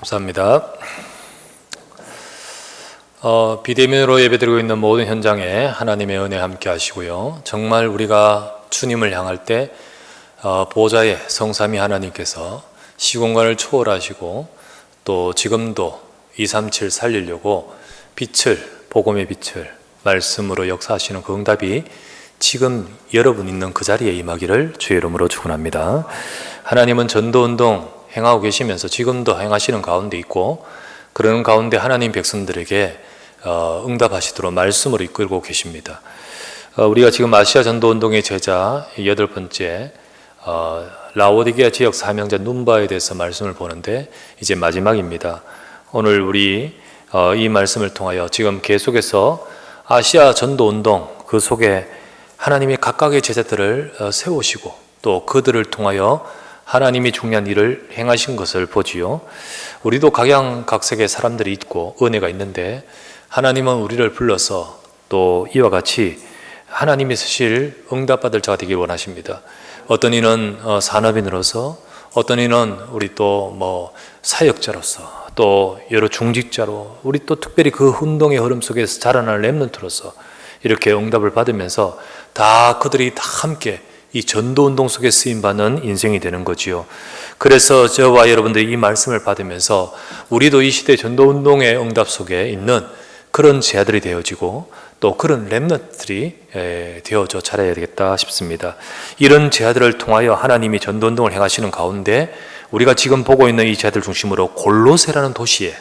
감사합니다. 비대면으로 예배드리고 있는 모든 현장에 하나님의 은혜 함께 하시고요. 정말 우리가 주님을 향할 때 보좌의 성삼위 하나님께서 시공간을 초월하시고 또 지금도 237 살리려고 복음의 빛을 말씀으로 역사하시는 그 응답이 지금 여러분 있는 그 자리에 임하기를 주의 이름으로 축원합니다. 하나님은 전도운동 행하고 계시면서 지금도 행하시는 가운데 있고, 그러는 가운데 하나님 백성들에게 응답하시도록 말씀으로 이끌고 계십니다. 우리가 지금 아시아 전도운동의 제자 8번째 라오디게아 지역 사명자 눈바에 대해서 말씀을 보는데 이제 마지막입니다. 오늘 우리 이 말씀을 통하여 지금 계속해서 아시아 전도운동 그 속에 하나님이 각각의 제자들을 세우시고 또 그들을 통하여 하나님이 중요한 일을 행하신 것을 보지요. 우리도 각양각색의 사람들이 있고 은혜가 있는데 하나님은 우리를 불러서 또 이와 같이 하나님이 쓰실 응답받을 자가 되길 원하십니다. 어떤 이는 산업인으로서, 어떤 이는 우리 또 사역자로서, 또 여러 중직자로, 우리 또 특별히 그 운동의 흐름 속에서 자라날 렘넌트로서 이렇게 응답을 받으면서 다 그들이 다 함께 이 전도운동 속에 쓰임받는 인생이 되는 거지요. 그래서 저와 여러분들이 이 말씀을 받으면서 우리도 이 시대 전도운동의 응답 속에 있는 그런 제자들이 되어지고 또 그런 렘넌트들이 되어져 자라야 되겠다 싶습니다. 이런 제자들을 통하여 하나님이 전도운동을 행하시는 가운데 우리가 지금 보고 있는 이 제자들 중심으로 골로새라는 도시에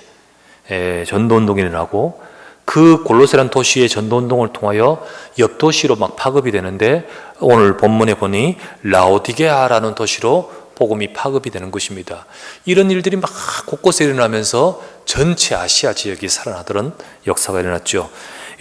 전도운동이 일어나고, 그 골로새라는 도시의 전도운동을 통하여 옆 도시로 막 파급이 되는데 오늘 본문에 보니 라오디게아라는 도시로 복음이 파급이 되는 것입니다. 이런 일들이 막 곳곳에 일어나면서 전체 아시아 지역이 살아나더런 역사가 일어났죠.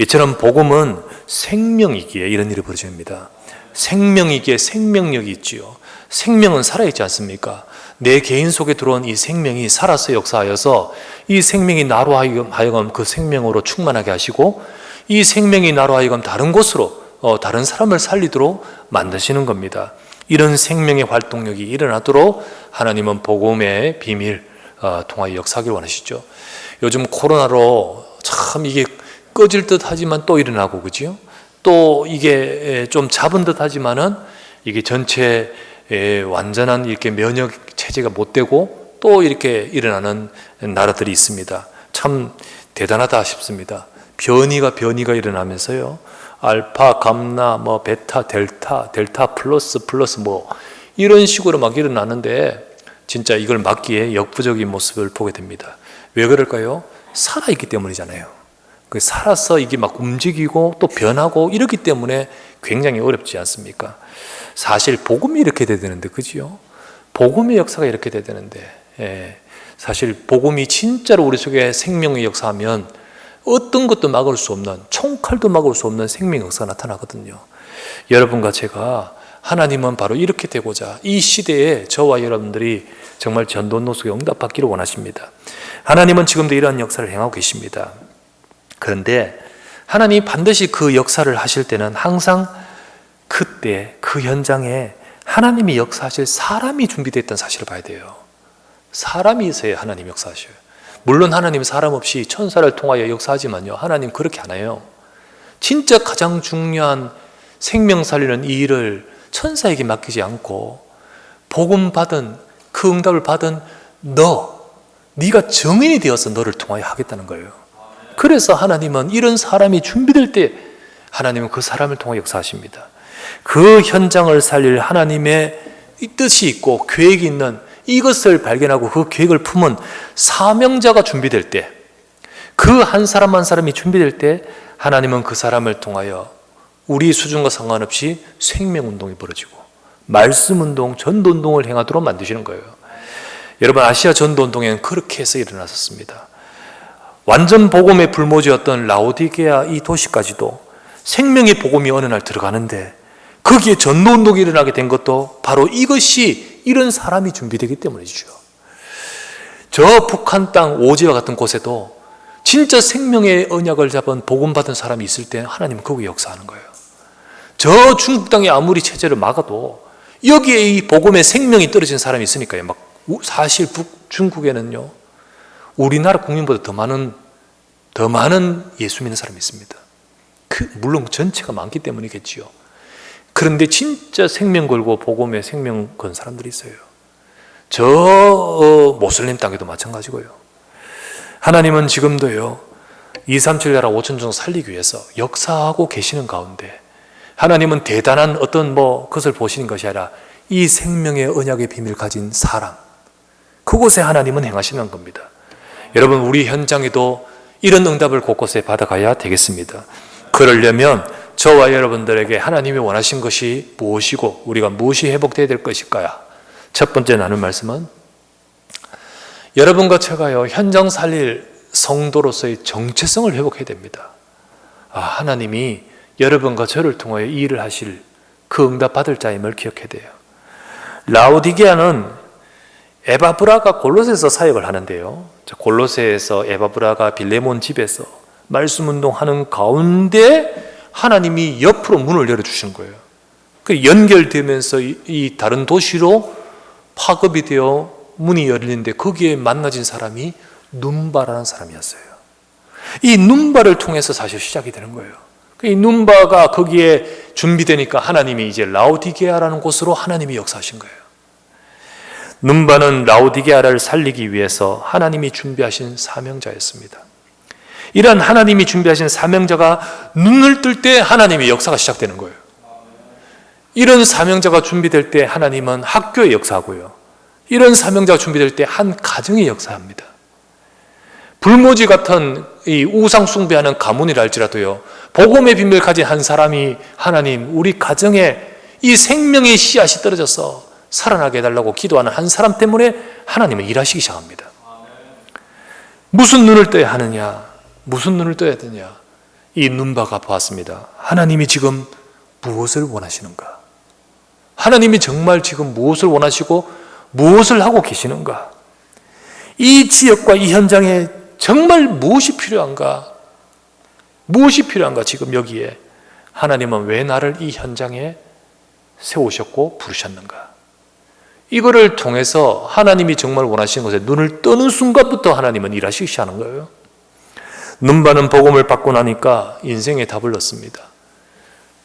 이처럼 복음은 생명이기에 이런 일이 벌어집니다. 생명이기에 생명력이 있지요. 생명은 살아있지 않습니까? 내 개인 속에 들어온 이 생명이 살아서 역사하여서 이 생명이 나로 하여금 그 생명으로 충만하게 하시고, 이 생명이 나로 하여금 다른 곳으로 다른 사람을 살리도록 만드시는 겁니다. 이런 생명의 활동력이 일어나도록 하나님은 복음의 비밀 통하여 역사하길 원하시죠. 요즘 코로나로 참 이게 꺼질 듯 하지만 또 일어나고, 그죠? 또 이게 좀 잡은 듯 하지만은 이게 전체 완전한 이렇게 면역 체제가 못 되고 또 이렇게 일어나는 나라들이 있습니다. 참 대단하다 싶습니다. 변이가 일어나면서요. 알파, 감나, 베타, 델타 플러스 이런 식으로 막 일어나는데 진짜 이걸 막기에 역부족인 모습을 보게 됩니다. 왜 그럴까요? 살아있기 때문이잖아요. 살아서 이게 막 움직이고 또 변하고 이렇기 때문에 굉장히 어렵지 않습니까? 사실 복음이 이렇게 돼야 되는데, 그지요? 복음의 역사가 이렇게 돼야 되는데, 사실 복음이 진짜로 우리 속에 생명의 역사하면 어떤 것도 막을 수 없는, 총칼도 막을 수 없는 생명의 역사가 나타나거든요. 여러분과 제가 하나님은 바로 이렇게 되고자 이 시대에 저와 여러분들이 정말 전도운동 속에 응답받기를 원하십니다. 하나님은 지금도 이러한 역사를 행하고 계십니다. 그런데 하나님이 반드시 그 역사를 하실 때는 항상 그때 그 현장에 하나님이 역사하실 사람이 준비되어 있다는 사실을 봐야 돼요. 사람이 있어야 하나님 역사하셔요. 물론 하나님 사람 없이 천사를 통하여 역사하지만요, 하나님 그렇게 안 해요. 진짜 가장 중요한 생명 살리는 이 일을 천사에게 맡기지 않고 복음 받은 그 응답을 받은 네가 증인이 되어서 너를 통하여 하겠다는 거예요. 그래서 하나님은 이런 사람이 준비될 때 하나님은 그 사람을 통하여 역사하십니다. 그 현장을 살릴 하나님의 뜻이 있고 계획이 있는 이것을 발견하고 그 계획을 품은 사명자가 준비될 때, 그 한 사람 한 사람이 준비될 때 하나님은 그 사람을 통하여 우리 수준과 상관없이 생명운동이 벌어지고 말씀운동, 전도운동을 행하도록 만드시는 거예요. 여러분, 아시아 전도운동에는 그렇게 해서 일어났었습니다. 완전 복음의 불모지였던 라오디게아 이 도시까지도 생명의 복음이 어느 날 들어가는데 거기에 전도운동이 일어나게 된 것도 바로 이것이 이런 사람이 준비되기 때문이죠. 저 북한 땅 오지와 같은 곳에도 진짜 생명의 언약을 잡은 복음 받은 사람이 있을 때 하나님은 거기에 역사하는 거예요. 저 중국 땅에 아무리 체제를 막아도 여기에 이 복음의 생명이 떨어진 사람이 있으니까요. 사실 중국에는요, 우리나라 국민보다 더 많은 예수 믿는 사람이 있습니다. 물론 전체가 많기 때문이겠지요. 그런데 진짜 생명 걸고 복음에 생명 건 사람들이 있어요. 저 모슬림 땅에도 마찬가지고요. 하나님은 지금도요 237 나라 5천 종 살리기 위해서 역사하고 계시는 가운데 하나님은 대단한 어떤 그것을 보시는 것이 아니라 이 생명의 언약의 비밀 가진 사람, 그곳에 하나님은 행하시는 겁니다. 여러분, 우리 현장에도 이런 응답을 곳곳에 받아가야 되겠습니다. 그러려면 저와 여러분들에게 하나님이 원하신 것이 무엇이고 우리가 무엇이 회복되어야 될 것일까요? 첫 번째 나눌 말씀은 여러분과 제가요 현장 살릴 성도로서의 정체성을 회복해야 됩니다. 하나님이 여러분과 저를 통하여 이 일을 하실 그 응답 받을 자임을 기억해야 돼요. 라오디게아는 에바브라가 골로새에서 사역을 하는데요, 골로새에서 에바브라가 빌레몬 집에서 말씀 운동하는 가운데 하나님이 옆으로 문을 열어주시는 거예요. 연결되면서 이 다른 도시로 파급이 되어 문이 열리는데 거기에 만나진 사람이 눈바라는 사람이었어요. 이 눈바를 통해서 사실 시작이 되는 거예요. 이 눈바가 거기에 준비되니까 하나님이 이제 라오디게아라는 곳으로 하나님이 역사하신 거예요. 눈바는 라오디게아를 살리기 위해서 하나님이 준비하신 사명자였습니다. 이런 하나님이 준비하신 사명자가 눈을 뜰 때 하나님의 역사가 시작되는 거예요. 이런 사명자가 준비될 때 하나님은 학교의 역사하고요, 이런 사명자가 준비될 때 한 가정의 역사합니다. 불모지 같은 이 우상 숭배하는 가문이라 할지라도요, 복음의 비밀을 가진 한 사람이 하나님 우리 가정에 이 생명의 씨앗이 떨어져서 살아나게 해달라고 기도하는 한 사람 때문에 하나님은 일하시기 시작합니다. 무슨 눈을 떠야 하느냐, 무슨 눈을 떠야 되냐, 이 눈바가 보았습니다. 하나님이 지금 무엇을 원하시는가, 하나님이 정말 지금 무엇을 원하시고 무엇을 하고 계시는가, 이 지역과 이 현장에 정말 무엇이 필요한가, 무엇이 필요한가, 지금 여기에 하나님은 왜 나를 이 현장에 세우셨고 부르셨는가, 이거를 통해서 하나님이 정말 원하시는 것에 눈을 뜨는 순간부터 하나님은 일하시기 시작하는 거예요. 눈바는 복음을 받고 나니까 인생의 답을 얻습니다.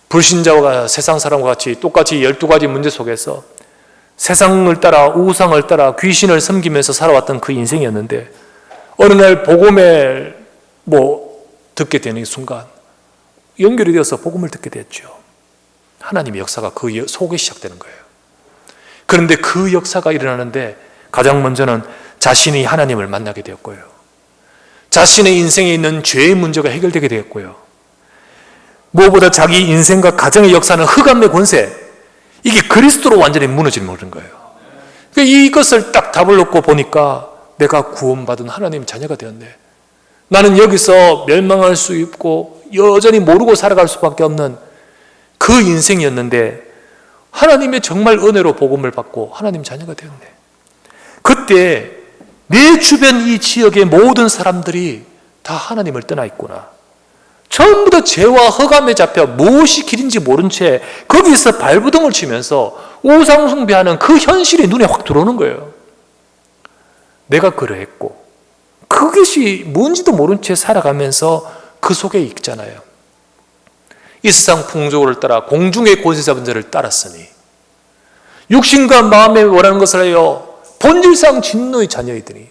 불신자와 세상 사람과 같이 똑같이 12가지 문제 속에서 세상을 따라 우상을 따라 귀신을 섬기면서 살아왔던 그 인생이었는데 어느 날 복음을 듣게 되는 순간 연결이 되어서 복음을 듣게 됐죠. 하나님의 역사가 그 속에 시작되는 거예요. 그런데 그 역사가 일어나는데 가장 먼저는 자신이 하나님을 만나게 되었고요, 자신의 인생에 있는 죄의 문제가 해결되게 되었고요, 무엇보다 자기 인생과 가정의 역사는 흑암의 권세, 이게 그리스도로 완전히 무너지는 거예요. 이것을 딱 답을 얻고 보니까 내가 구원받은 하나님의 자녀가 되었네, 나는 여기서 멸망할 수 있고 여전히 모르고 살아갈 수밖에 없는 그 인생이었는데 하나님의 정말 은혜로 복음을 받고 하나님 자녀가 되었네. 그때 내 주변 이 지역의 모든 사람들이 다 하나님을 떠나 있구나, 전부 다 죄와 흑암에 잡혀 무엇이 길인지 모른 채 거기서 발부둥을 치면서 우상 숭배하는 그 현실이 눈에 확 들어오는 거예요. 내가 그러했고 그것이 뭔지도 모른 채 살아가면서 그 속에 있잖아요. 이 세상 풍조를 따라 공중의 권세자 자를 따랐으니 육신과 마음에 원하는 것을 하여 본질상 진노의 자녀이더니,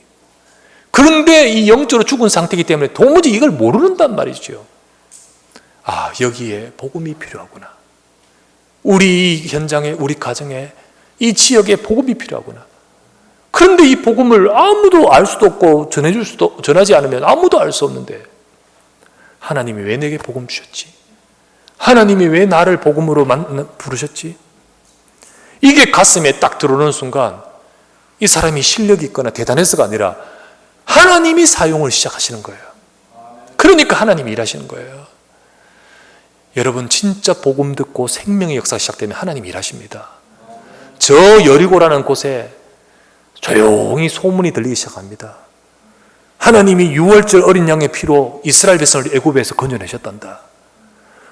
그런데 이 영적으로 죽은 상태이기 때문에 도무지 이걸 모르는단 말이죠. 여기에 복음이 필요하구나, 우리 현장에, 우리 가정에, 이 지역에 복음이 필요하구나. 그런데 이 복음을 아무도 알 수도 없고 전하지 않으면 아무도 알 수 없는데 하나님이 왜 내게 복음 주셨지? 하나님이 왜 나를 복음으로 부르셨지? 이게 가슴에 딱 들어오는 순간 이 사람이 실력이 있거나 대단해서가 아니라 하나님이 사용을 시작하시는 거예요. 그러니까 하나님이 일하시는 거예요. 여러분, 진짜 복음 듣고 생명의 역사가 시작되면 하나님이 일하십니다. 저 여리고라는 곳에 조용히 소문이 들리기 시작합니다. 하나님이 6월절 어린 양의 피로 이스라엘 백성을 애굽에서 건져내셨단다.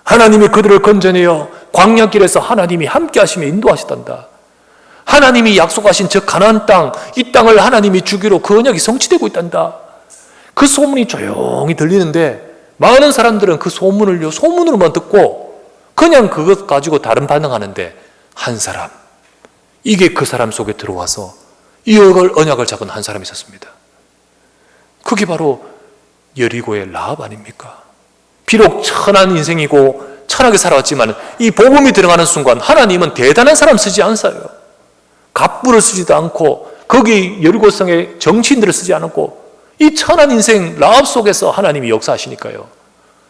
하나님이 그들을 건져내어 광야길에서 하나님이 함께 하시며 인도하셨단다. 하나님이 약속하신 저 가나안 땅, 이 땅을 하나님이 주기로 그 언약이 성취되고 있단다. 그 소문이 조용히 들리는데 많은 사람들은 그 소문을요, 소문으로만 듣고 그냥 그것 가지고 다른 반응하는데 한 사람, 이게 그 사람 속에 들어와서 이 언약을 잡은 한 사람이 있었습니다. 그게 바로 여리고의 라합 아닙니까? 비록 천한 인생이고 천하게 살아왔지만 이 복음이 들어가는 순간 하나님은 대단한 사람 쓰지 않았어요. 갑부를 쓰지도 않고 거기 여리고성의 정치인들을 쓰지 않았고 이 천한 인생 라합 속에서 하나님이 역사하시니까요.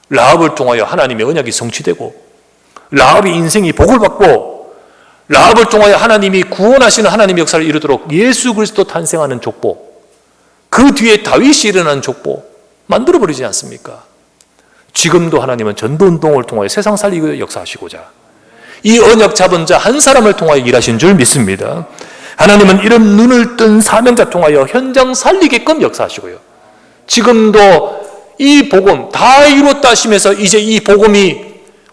라합을 통하여 하나님의 언약이 성취되고 라합의 인생이 복을 받고 라합을 통하여 하나님이 구원하시는 하나님의 역사를 이루도록 예수 그리스도 탄생하는 족보, 그 뒤에 다윗이 일어나는 족보 만들어버리지 않습니까? 지금도 하나님은 전도운동을 통하여 세상 살리고 역사하시고자 이 언약 잡은 자 한 사람을 통하여 일하신 줄 믿습니다. 하나님은 이런 눈을 뜬 사명자 통하여 현장 살리게끔 역사하시고요. 지금도 이 복음 다 이루었다 하시면서 이제 이 복음이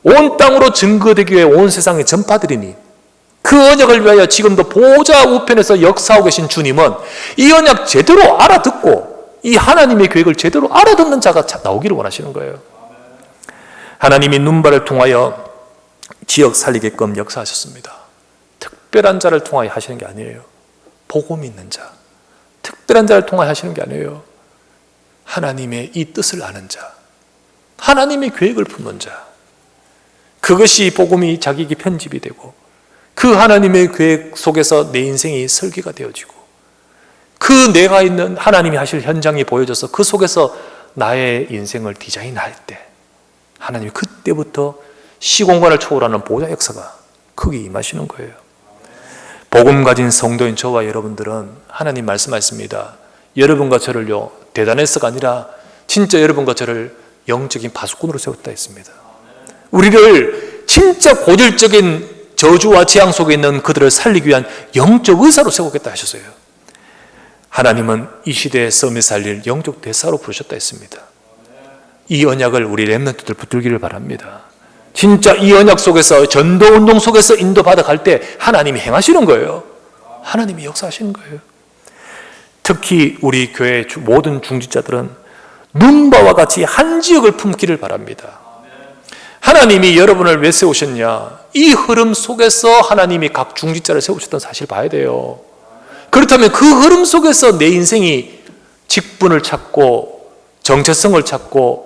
온 땅으로 증거되기 위해 온 세상에 전파드리니 그 언약을 위하여 지금도 보좌 우편에서 역사하고 계신 주님은 이 언약 제대로 알아듣고 이 하나님의 계획을 제대로 알아듣는 자가 나오기를 원하시는 거예요. 하나님이 눈발을 통하여 지역 살리게끔 역사하셨습니다. 특별한 자를 통하여 하시는 게 아니에요. 복음이 있는 자, 특별한 자를 통하여 하시는 게 아니에요. 하나님의 이 뜻을 아는 자, 하나님의 계획을 품는 자, 그것이 복음이 자기에게 편집이 되고 그 하나님의 계획 속에서 내 인생이 설계가 되어지고 그 내가 있는 하나님이 하실 현장이 보여져서 그 속에서 나의 인생을 디자인할 때 하나님이 그때부터 시공간을 초월하는 보좌 역사가 크게 임하시는 거예요. 복음 가진 성도인 저와 여러분들은 하나님 말씀하셨습니다. 여러분과 저를요, 대단해서가 아니라 진짜 여러분과 저를 영적인 파수꾼으로 세웠다 했습니다. 우리를 진짜 고질적인 저주와 재앙 속에 있는 그들을 살리기 위한 영적 의사로 세우겠다 하셨어요. 하나님은 이 시대에 썸에 살릴 영적 대사로 부르셨다 했습니다. 이 언약을 우리 렘넌트들 붙들기를 바랍니다. 진짜 이 언약 속에서 전도운동 속에서 인도받아 갈 때 하나님이 행하시는 거예요. 하나님이 역사하시는 거예요. 특히 우리 교회 모든 중직자들은 눈바와 같이 한 지역을 품기를 바랍니다. 하나님이 여러분을 왜 세우셨냐? 이 흐름 속에서 하나님이 각 중직자를 세우셨던 사실 봐야 돼요. 그렇다면 그 흐름 속에서 내 인생이 직분을 찾고 정체성을 찾고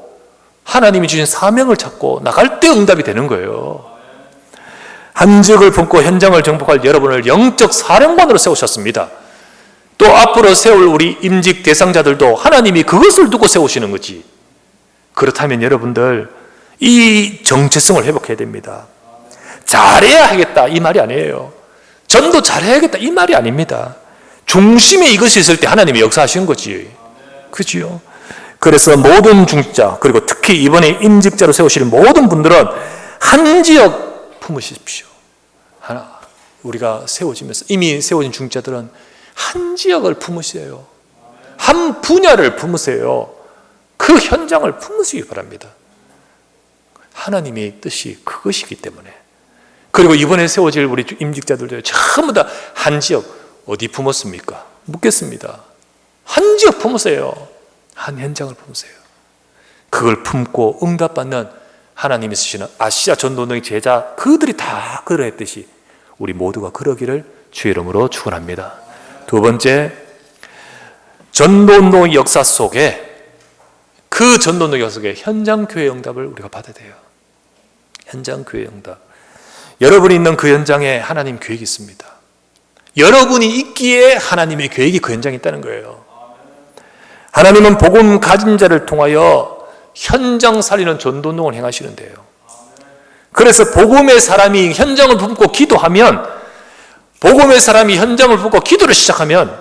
하나님이 주신 사명을 찾고 나갈 때 응답이 되는 거예요. 한 지역을 품고 현장을 정복할 여러분을 영적 사령관으로 세우셨습니다. 또 앞으로 세울 우리 임직 대상자들도 하나님이 그것을 두고 세우시는 거지. 그렇다면 여러분들 이 정체성을 회복해야 됩니다. 잘해야 하겠다 이 말이 아니에요. 전도 잘해야겠다 이 말이 아닙니다. 중심에 이것이 있을 때 하나님이 역사하시는 거지. 그지요? 그래서 모든 중직자, 그리고 특히 이번에 임직자로 세우실 모든 분들은 한 지역 품으십시오. 하나, 우리가 세워지면서 이미 세워진 중직자들은 한 지역을 품으세요. 한 분야를 품으세요. 그 현장을 품으시기 바랍니다. 하나님의 뜻이 그것이기 때문에. 그리고 이번에 세워질 우리 임직자들도 전부 다 한 지역 어디 품었습니까? 묻겠습니다. 한 지역 품으세요. 한 현장을 품으세요. 그걸 품고 응답받는 하나님이 쓰시는 아시아 전도운동의 제자 그들이 다 그러했듯이 우리 모두가 그러기를 주의 이름으로 축원합니다. 두 번째, 전도운동의 역사 속에 그 전도운동의 역사 속에 현장 교회 응답을 우리가 받아야 돼요. 현장 교회 응답. 여러분이 있는 그 현장에 하나님 계획이 있습니다. 여러분이 있기에 하나님의 계획이 그 현장에 있다는 거예요. 하나님은 복음 가진 자를 통하여 현장 살리는 전도운동을 행하시는데요. 그래서 복음의 사람이 현장을 품고 기도하면, 복음의 사람이 현장을 품고 기도를 시작하면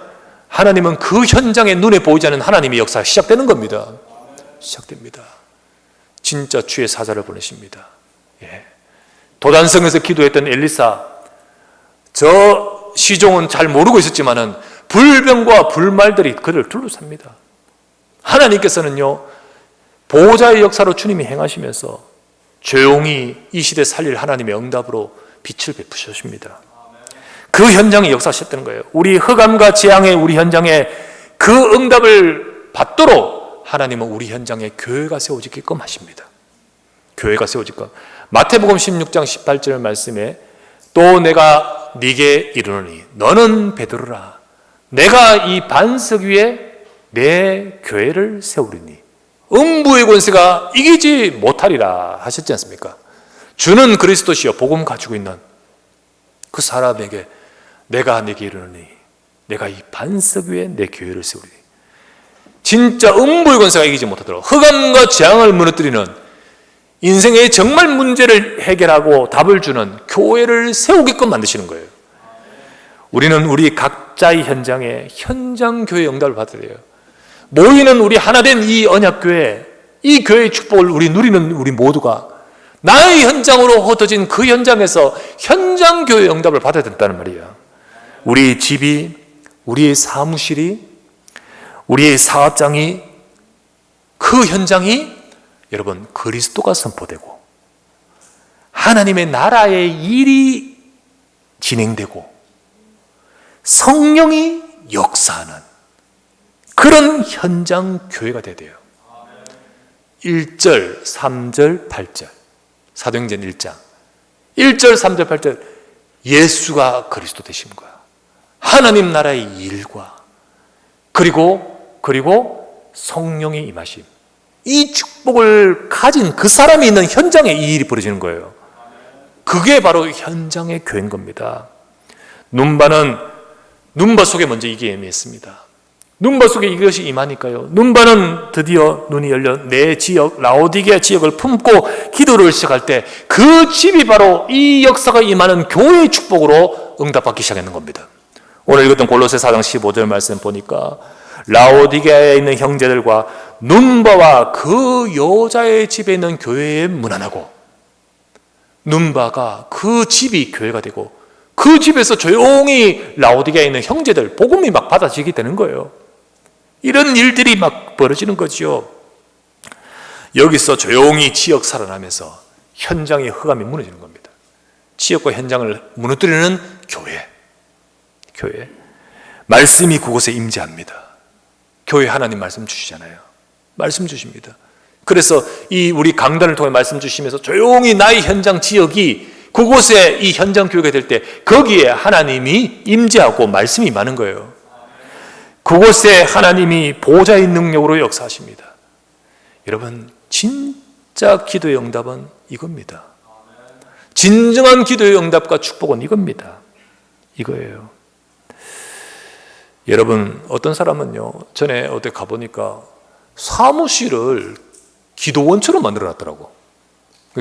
하나님은 그 현장에 눈에 보이지 않는 하나님의 역사가 시작되는 겁니다. 시작됩니다. 진짜 주의 사자를 보내십니다. 예. 도단성에서 기도했던 엘리사, 저 시종은 잘 모르고 있었지만은 불병과 불말들이 그를 둘러쌉니다. 하나님께서는요, 보호자의 역사로 주님이 행하시면서 조용히 이 시대 살릴 하나님의 응답으로 빛을 베푸셨습니다. 그 현장에 역사하셨다는 거예요. 우리 흑암과 재앙의 우리 현장에 그 응답을 받도록 하나님은 우리 현장에 교회가 세워지게끔 하십니다. 교회가 세워질까? 마태복음 16장 18절 말씀에 또 내가 네게 이르노니 너는 베드로라 내가 이 반석 위에 내 교회를 세우리니 음부의 권세가 이기지 못하리라 하셨지 않습니까? 주는 그리스도시여 복음 가지고 있는 그 사람에게 내가 네게 이르노니 내가 이 반석 위에 내 교회를 세우리니 진짜 음부의 권세가 이기지 못하도록 흑암과 재앙을 무너뜨리는 인생의 정말 문제를 해결하고 답을 주는 교회를 세우게끔 만드시는 거예요. 우리는 우리 각자의 현장에 현장 교회 응답을 받아야 돼요. 모이는 우리 하나된 이 언약교회, 이 교회의 축복을 우리 누리는 우리 모두가 나의 현장으로 흩어진 그 현장에서 현장 교회 응답을 받아야 된다는 말이야. 우리 집이, 우리의 사무실이, 우리의 사업장이, 그 현장이 여러분 그리스도가 선포되고 하나님의 나라의 일이 진행되고 성령이 역사하는 그런 현장 교회가 돼야 돼요. 1절, 3절, 8절 사도행전 1장 1절, 3절, 8절 예수가 그리스도 되신 거야. 하나님 나라의 일과 그리고 성령의 임하심 이 축복을 가진 그 사람이 있는 현장에 이 일이 벌어지는 거예요. 그게 바로 현장의 교회인 겁니다. 눈바는 눈바 속에 먼저 이게 임했습니다. 눈바 속에 이것이 임하니까요. 눈바는 드디어 눈이 열려 내 지역 라오디게아 지역을 품고 기도를 시작할 때 그 집이 바로 이 역사가 임하는 교회의 축복으로 응답받기 시작했는 겁니다. 오늘 읽었던 골로새 4장 15절 말씀 보니까 라오디게아에 있는 형제들과 눈바와 그 여자의 집에 있는 교회에 문안하고 눈바가 그 집이 교회가 되고 그 집에서 조용히 라오디게아에 있는 형제들 복음이 막 받아지게 되는 거예요. 이런 일들이 막 벌어지는 거죠. 여기서 조용히 지역 살아나면서 현장의 흑암이 무너지는 겁니다. 지역과 현장을 무너뜨리는 교회 말씀이 그곳에 임재합니다. 교회 하나님 말씀 주시잖아요. 말씀 주십니다. 그래서 이 우리 강단을 통해 말씀 주시면서 조용히 나의 현장 지역이 그곳에 이 현장 교회가 될 때 거기에 하나님이 임재하고 말씀이 많은 거예요. 그곳에 하나님이 보좌의 능력으로 역사하십니다. 여러분 진짜 기도의 응답은 이겁니다. 진정한 기도의 응답과 축복은 이겁니다. 이거예요. 여러분 어떤 사람은요 전에 어디 가보니까 사무실을 기도원처럼 만들어놨더라고.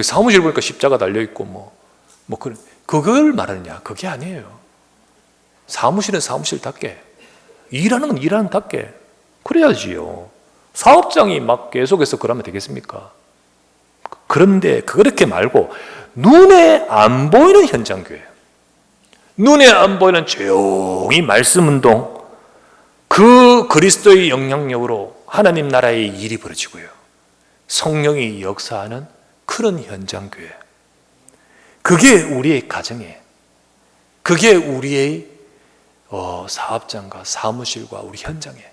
사무실 보니까 십자가 달려있고 그걸 말하느냐? 그게 아니에요. 사무실은 사무실답게 일하는 건 일하는답게 그래야지요. 사업장이 막 계속해서 그러면 되겠습니까? 그런데 그렇게 말고 눈에 안 보이는 현장교회, 눈에 안 보이는 조용히 말씀운동, 그 그리스도의 영향력으로 하나님 나라의 일이 벌어지고요. 성령이 역사하는 그런 현장교회. 그게 우리의 가정에, 그게 우리의 사업장과 사무실과 우리 현장에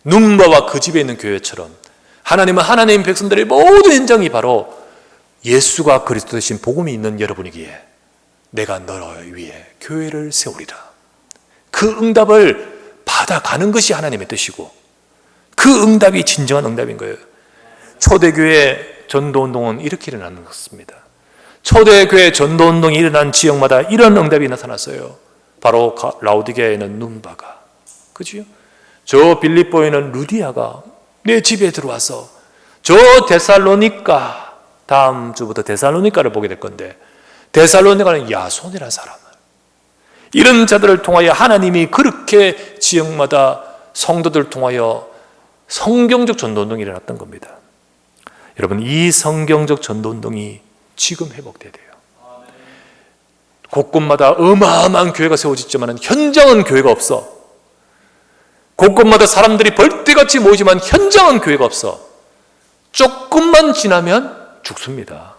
눈바와 그 집에 있는 교회처럼 하나님은 하나님 백성들의 모든 현장이 바로 예수가 그리스도 되신 복음이 있는 여러분이기에 내가 너를 위해 교회를 세우리라. 그 응답을 받아가는 것이 하나님의 뜻이고 그 응답이 진정한 응답인 거예요. 초대교회 전도운동은 이렇게 일어나는 것입니다. 초대교회 전도운동이 일어난 지역마다 이런 응답이 나타났어요. 바로 라오디게아에는 눈바가, 그죠? 저 빌립보에는 루디아가 내 집에 들어와서 저 데살로니가, 다음 주부터 데살로니가를 보게 될 건데 데살로니가는 야손이라는 사람을, 이런 자들을 통하여 하나님이 그렇게 지역마다 성도들을 통하여 성경적 전도운동이 일어났던 겁니다. 여러분 이 성경적 전도운동이 지금 회복돼야 돼요. 곳곳마다 어마어마한 교회가 세워졌지만 현장은 교회가 없어. 곳곳마다 사람들이 벌떼같이 모이지만 현장은 교회가 없어. 조금만 지나면 죽습니다.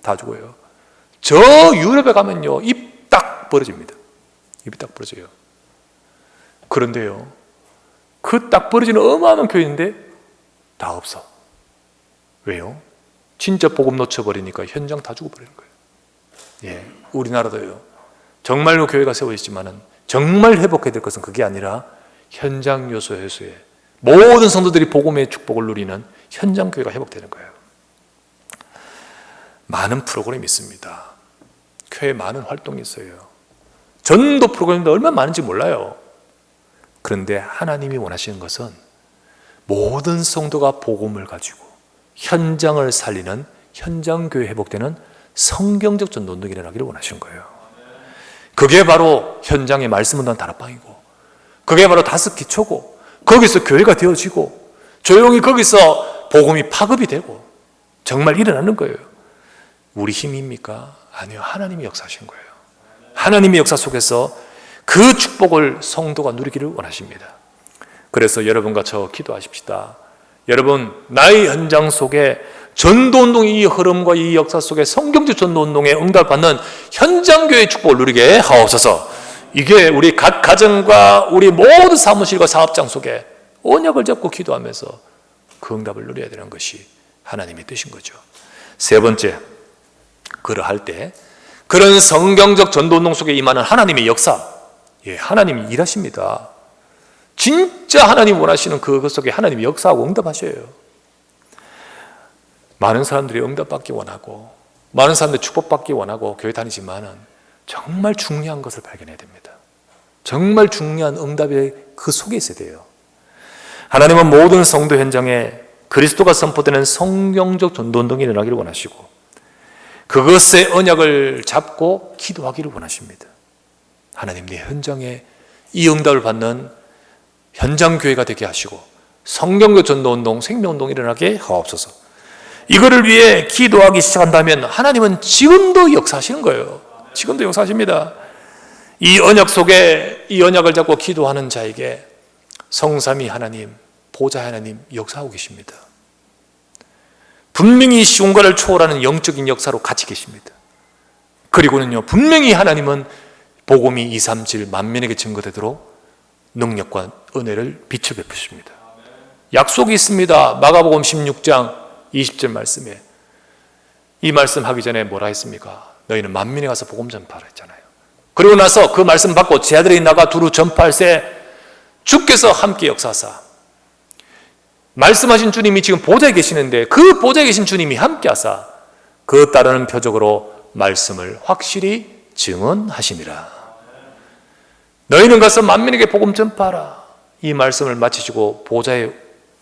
다 죽어요. 저 유럽에 가면요 입 딱 벌어집니다. 입이 딱 벌어져요. 그런데요 그 딱 벌어지는 어마어마한 교회인데 다 없어. 왜요? 진짜 복음 놓쳐버리니까 현장 다 죽어버리는 거예요. 예, 우리나라도요. 정말로 교회가 세워졌지만은 정말 회복해야 될 것은 그게 아니라 현장 요소 해소에 모든 성도들이 복음의 축복을 누리는 현장 교회가 회복되는 거예요. 많은 프로그램이 있습니다. 교회에 많은 활동이 있어요. 전도 프로그램도 얼마나 많은지 몰라요. 그런데 하나님이 원하시는 것은 모든 성도가 복음을 가지고 현장을 살리는 현장 교회 회복되는 성경적 전도 운동이 일어나기를 원하시는 거예요. 그게 바로 현장의 말씀 운동 다락방이고, 그게 바로 다섯 기초고, 거기서 교회가 되어지고, 조용히 거기서 복음이 파급이 되고 정말 일어나는 거예요. 우리 힘입니까? 아니요, 하나님이 역사하신 거예요. 하나님의 역사 속에서 그 축복을 성도가 누리기를 원하십니다. 그래서 여러분과 저 기도하십시다. 여러분, 나의 현장 속에 전도운동의 이 흐름과 이 역사 속에 성경적 전도운동에 응답받는 현장교회의 축복을 누리게 하옵소서. 이게 우리 각 가정과 우리 모든 사무실과 사업장 속에 언약을 잡고 기도하면서 그 응답을 누려야 되는 것이 하나님의 뜻인 거죠. 세 번째, 그러할 때 그런 성경적 전도운동 속에 임하는 하나님의 역사, 예, 하나님이 일하십니다. 진짜 하나님 원하시는 그것 속에 하나님이 역사하고 응답하셔요. 많은 사람들이 응답받기 원하고 많은 사람들이 축복받기 원하고 교회 다니지만은 정말 중요한 것을 발견해야 됩니다. 정말 중요한 응답의 그 속에 있어야 돼요. 하나님은 모든 성도 현장에 그리스도가 선포되는 성경적 전도운동이 일어나기를 원하시고 그것의 언약을 잡고 기도하기를 원하십니다. 하나님, 내 현장에 이 응답을 받는 현장 교회가 되게 하시고 성경적 전도운동, 생명운동이 일어나게 하옵소서. 이거를 위해 기도하기 시작한다면 하나님은 지금도 역사하시는 거예요. 지금도 역사하십니다. 이 언약 속에 이 언약을 잡고 기도하는 자에게 성삼위 하나님, 보좌 하나님 역사하고 계십니다. 분명히 시공간을 초월하는 영적인 역사로 같이 계십니다. 그리고는요, 분명히 하나님은 복음이 2, 3, 7 만민에게 증거되도록 능력과 은혜를 빛을 베푸십니다. 약속이 있습니다. 마가복음 16장 20절 말씀에 이 말씀 하기 전에 뭐라 했습니까? 너희는 만민에 가서 복음 전파하라 했잖아요. 그리고 나서 그 말씀 받고 제 아들이 나가 두루 전파할세 주께서 함께 역사하사, 말씀하신 주님이 지금 보좌에 계시는데 그 보좌에 계신 주님이 함께 하사 그 따르는 표적으로 말씀을 확실히 증언하시니라. 너희는 가서 만민에게 복음 전파하라. 이 말씀을 마치시고 보좌에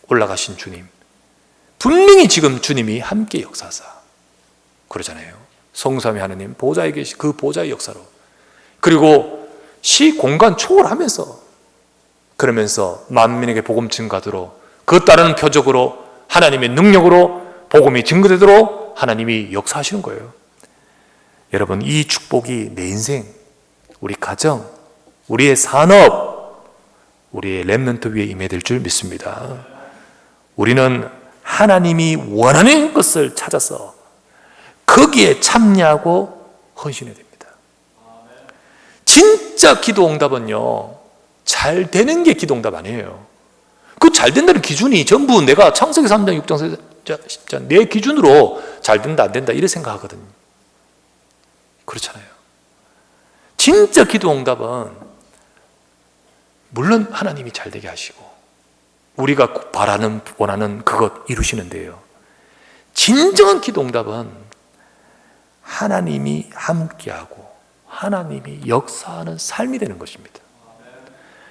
올라가신 주님, 분명히 지금 주님이 함께 역사하사 그러잖아요. 성삼위 하나님 보좌에 계신 그 보좌의 역사로, 그리고 시 공간 초월하면서 그러면서 만민에게 복음 증가하도록 그 따르는 표적으로 하나님의 능력으로 복음이 증거되도록 하나님이 역사하시는 거예요. 여러분, 이 축복이 내 인생, 우리 가정, 우리의 산업, 우리의 렘넌트 위에 임해야 될 줄 믿습니다. 우리는 하나님이 원하는 것을 찾아서 거기에 참여하고 헌신해야 됩니다. 진짜 기도 응답은요, 잘 되는 게 기도 응답 아니에요. 그 잘 된다는 기준이 전부 내가 창세기 3장, 6장, 10장 내 기준으로 잘 된다, 안 된다 이렇게 생각하거든요. 그렇잖아요. 진짜 기도 응답은 물론 하나님이 잘 되게 하시고 우리가 바라는, 원하는 그것 이루시는데요, 진정한 기도 응답은 하나님이 함께하고 하나님이 역사하는 삶이 되는 것입니다.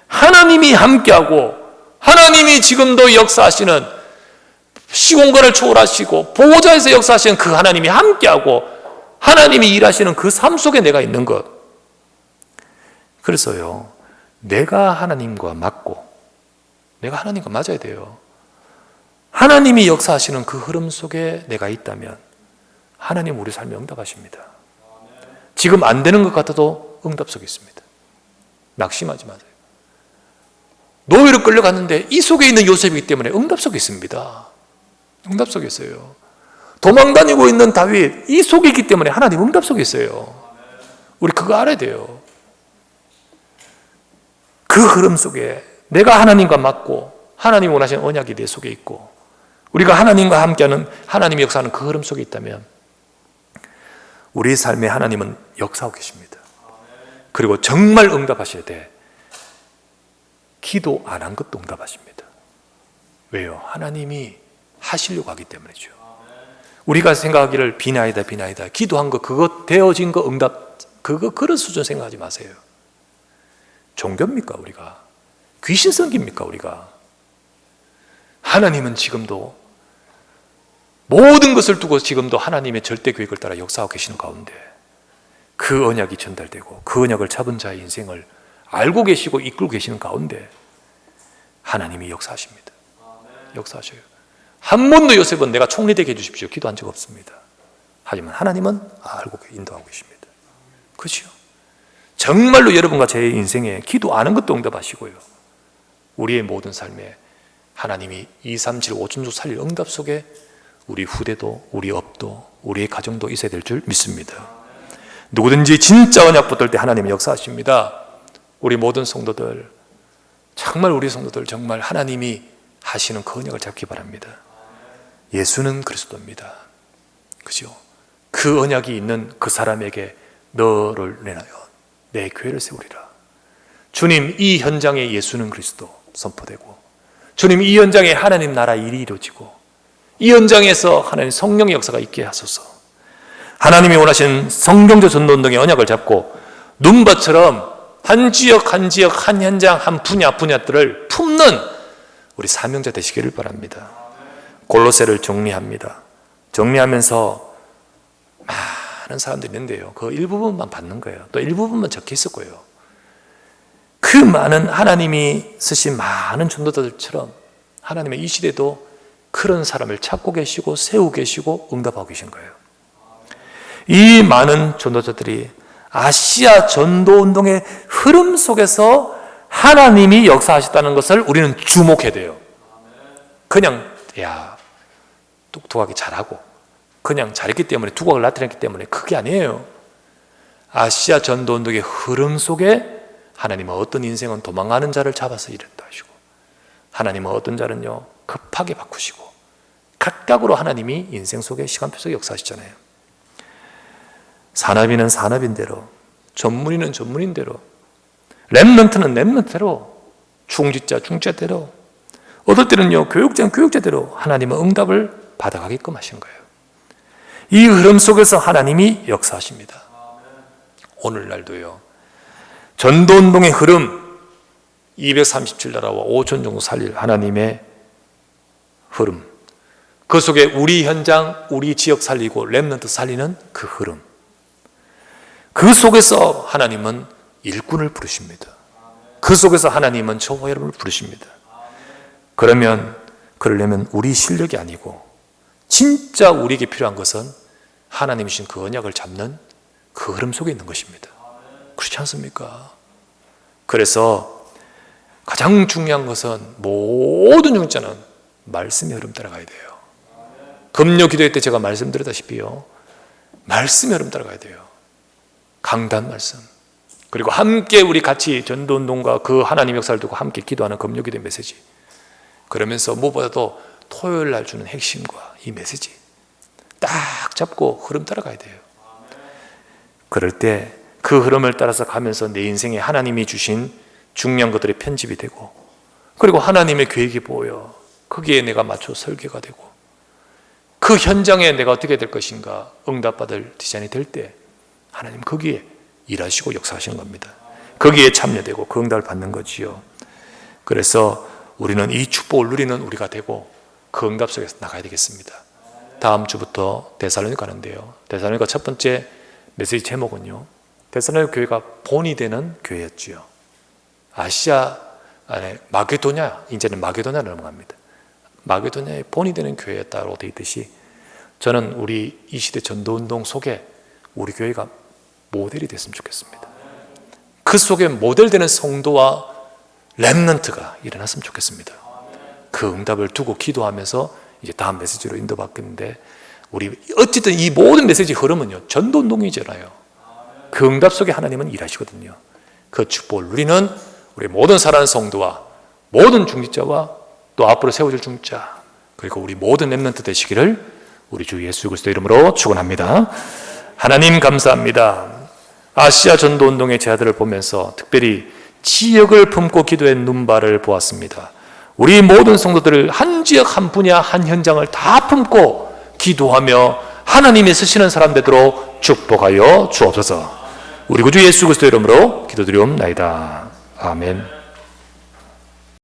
하나님이 함께하고 하나님이 지금도 역사하시는, 시공간을 초월하시고 보호자에서 역사하시는 그 하나님이 함께하고 하나님이 일하시는 그 삶 속에 내가 있는 것. 그래서요, 내가 하나님과 맞고 내가 하나님과 맞아야 돼요. 하나님이 역사하시는 그 흐름 속에 내가 있다면 하나님 우리 삶에 응답하십니다. 지금 안 되는 것 같아도 응답 속에 있습니다. 낙심하지 마세요. 노예로 끌려갔는데 이 속에 있는 요셉이기 때문에 응답 속에 있습니다. 응답 속에 있어요. 도망다니고 있는 다윗, 이 속에 있기 때문에 하나님 응답 속에 있어요. 우리 그거 알아야 돼요. 그 흐름 속에 내가 하나님과 맞고 하나님이 원하시는 언약이 내 속에 있고 우리가 하나님과 함께하는 하나님의 역사하는 그 흐름 속에 있다면 우리 삶에 하나님은 역사하고 계십니다. 그리고 정말 응답하셔야 돼. 기도 안 한 것도 응답하십니다. 왜요? 하나님이 하시려고 하기 때문이죠. 우리가 생각하기를 비나이다 기도한 거 그거 되어진 거 응답 그거 그런 수준 생각하지 마세요. 종교입니까 우리가? 귀신 섬깁니까 우리가? 하나님은 지금도 모든 것을 두고 지금도 하나님의 절대 계획을 따라 역사하고 계시는 가운데 그 언약이 전달되고 그 언약을 잡은 자의 인생을 알고 계시고 이끌고 계시는 가운데 하나님이 역사하십니다. 역사하셔요. 한 번도 요셉은 내가 총리되게 해주십시오 기도한 적 없습니다. 하지만 하나님은 알고 인도하고 계십니다. 그렇죠? 정말로 여러분과 제 인생에 기도 안 한 것도 응답하시고요. 우리의 모든 삶에 하나님이 2, 3, 7, 5천 주 살릴 응답 속에 우리 후대도 우리 업도 우리의 가정도 있어야 될 줄 믿습니다. 누구든지 진짜 언약 붙들 때 하나님이 역사하십니다. 우리 모든 성도들 정말 우리 성도들 정말 하나님이 하시는 그 언약을 잡기 바랍니다. 예수는 그리스도입니다. 그죠? 그 언약이 있는 그 사람에게 너를 내놔요. 내 교회를 세우리라. 주님 이 현장에 예수는 그리스도 선포되고 주님 이 현장에 하나님 나라 일이 이루어지고 이 현장에서 하나님 성령의 역사가 있게 하소서. 하나님이 원하시는 성경적 전도운동의 언약을 잡고 눈밭처럼 한 지역 한 지역 한 현장 한 분야들을 품는 우리 사명자 되시기를 바랍니다. 골로새를 정리합니다. 정리하면서 많은 사람들이 있는데요. 그 일부분만 받는 거예요. 또 일부분만 적혀 있을 거예요. 그 많은 하나님이 쓰신 많은 전도자들처럼 하나님의 이 시대도 그런 사람을 찾고 계시고 세우고 계시고 응답하고 계신 거예요. 이 많은 전도자들이 아시아 전도운동의 흐름 속에서 하나님이 역사하셨다는 것을 우리는 주목해야 돼요. 그냥 똑똑하게 잘하고 그냥 잘했기 때문에 두각을 나타냈기 때문에 그게 아니에요. 아시아 전도운동의 흐름 속에 하나님은 어떤 인생은 도망가는 자를 잡아서 일했다 하시고 하나님은 어떤 자는요 급하게 바꾸시고 각각으로 하나님이 인생 속에 시간표 속에 역사하시잖아요. 산업인은 산업인대로, 전문인은 전문인대로, 렘넌트는 렘넌트대로, 중직자대로, 어떨 때는요 교육자는 교육자대로 하나님은 응답을 받아가게끔 하신 거예요. 이 흐름 속에서 하나님이 역사하십니다. 오늘날도요 전도운동의 흐름 237나라와 5천 정도 살릴 하나님의 흐름, 그 속에 우리 현장 우리 지역 살리고 렘넌트 살리는 그 흐름, 그 속에서 하나님은 일꾼을 부르십니다. 그 속에서 하나님은 저와 여러분을 부르십니다. 그러려면 우리 실력이 아니고 진짜 우리에게 필요한 것은 하나님이 주신 그 언약을 잡는 그 흐름 속에 있는 것입니다. 그렇지 않습니까? 그래서 가장 중요한 것은 모든 중자는 말씀의 흐름 따라가야 돼요. 금요 기도회 때 제가 말씀드렸다시피요 말씀의 흐름 따라가야 돼요. 강단 말씀, 그리고 함께 우리 같이 전도운동과 그 하나님 역사를 두고 함께 기도하는 금요 기도의 메시지, 그러면서 무엇보다도 토요일 날 주는 핵심과 이 메시지 딱 잡고 흐름 따라가야 돼요. 그럴 때 그 흐름을 따라서 가면서 내 인생에 하나님이 주신 중요한 것들이 편집이 되고 그리고 하나님의 계획이 보여 거기에 내가 맞춰 설계가 되고 그 현장에 내가 어떻게 될 것인가 응답받을 디자인이 될 때 하나님 거기에 일하시고 역사하시는 겁니다. 거기에 참여되고 그 응답을 받는 거지요. 그래서 우리는 이 축복을 누리는 우리가 되고 그 응답 속에서 나가야 되겠습니다. 다음 주부터 데살로니가 가는데요. 데살로니가 첫 번째 메시지 제목은요 데살로니가 교회가 본이 되는 교회였지요. 아시아 안에 마게도냐, 이제는 마게도냐로 넘어갑니다. 마게도냐의 본이 되는 교회였다고 되어 있듯이 저는 우리 이 시대 전도운동 속에 우리 교회가 모델이 됐으면 좋겠습니다. 그 속에 모델되는 성도와 렘넌트가 일어났으면 좋겠습니다. 그 응답을 두고 기도하면서 이제 다음 메시지로 인도받겠는데 우리 어쨌든 이 모든 메시지 흐름은요 전도운동이잖아요. 그 응답 속에 하나님은 일하시거든요. 그 축복을 누리는 우리 모든 사랑하는 성도와 모든 중직자와 또 앞으로 세워질 중직자 그리고 우리 모든 렘넌트 되시기를 우리 주 예수 그리스도 이름으로 축원합니다. 하나님 감사합니다. 아시아 전도운동의 제자들을 보면서 특별히 지역을 품고 기도의 눈발을 보았습니다. 우리 모든 성도들을 한 지역 한 분야 한 현장을 다 품고 기도하며 하나님이 쓰시는 사람 되도록 축복하여 주옵소서. 우리 구주 예수 그리스도 이름으로 기도드리옵나이다. 아멘.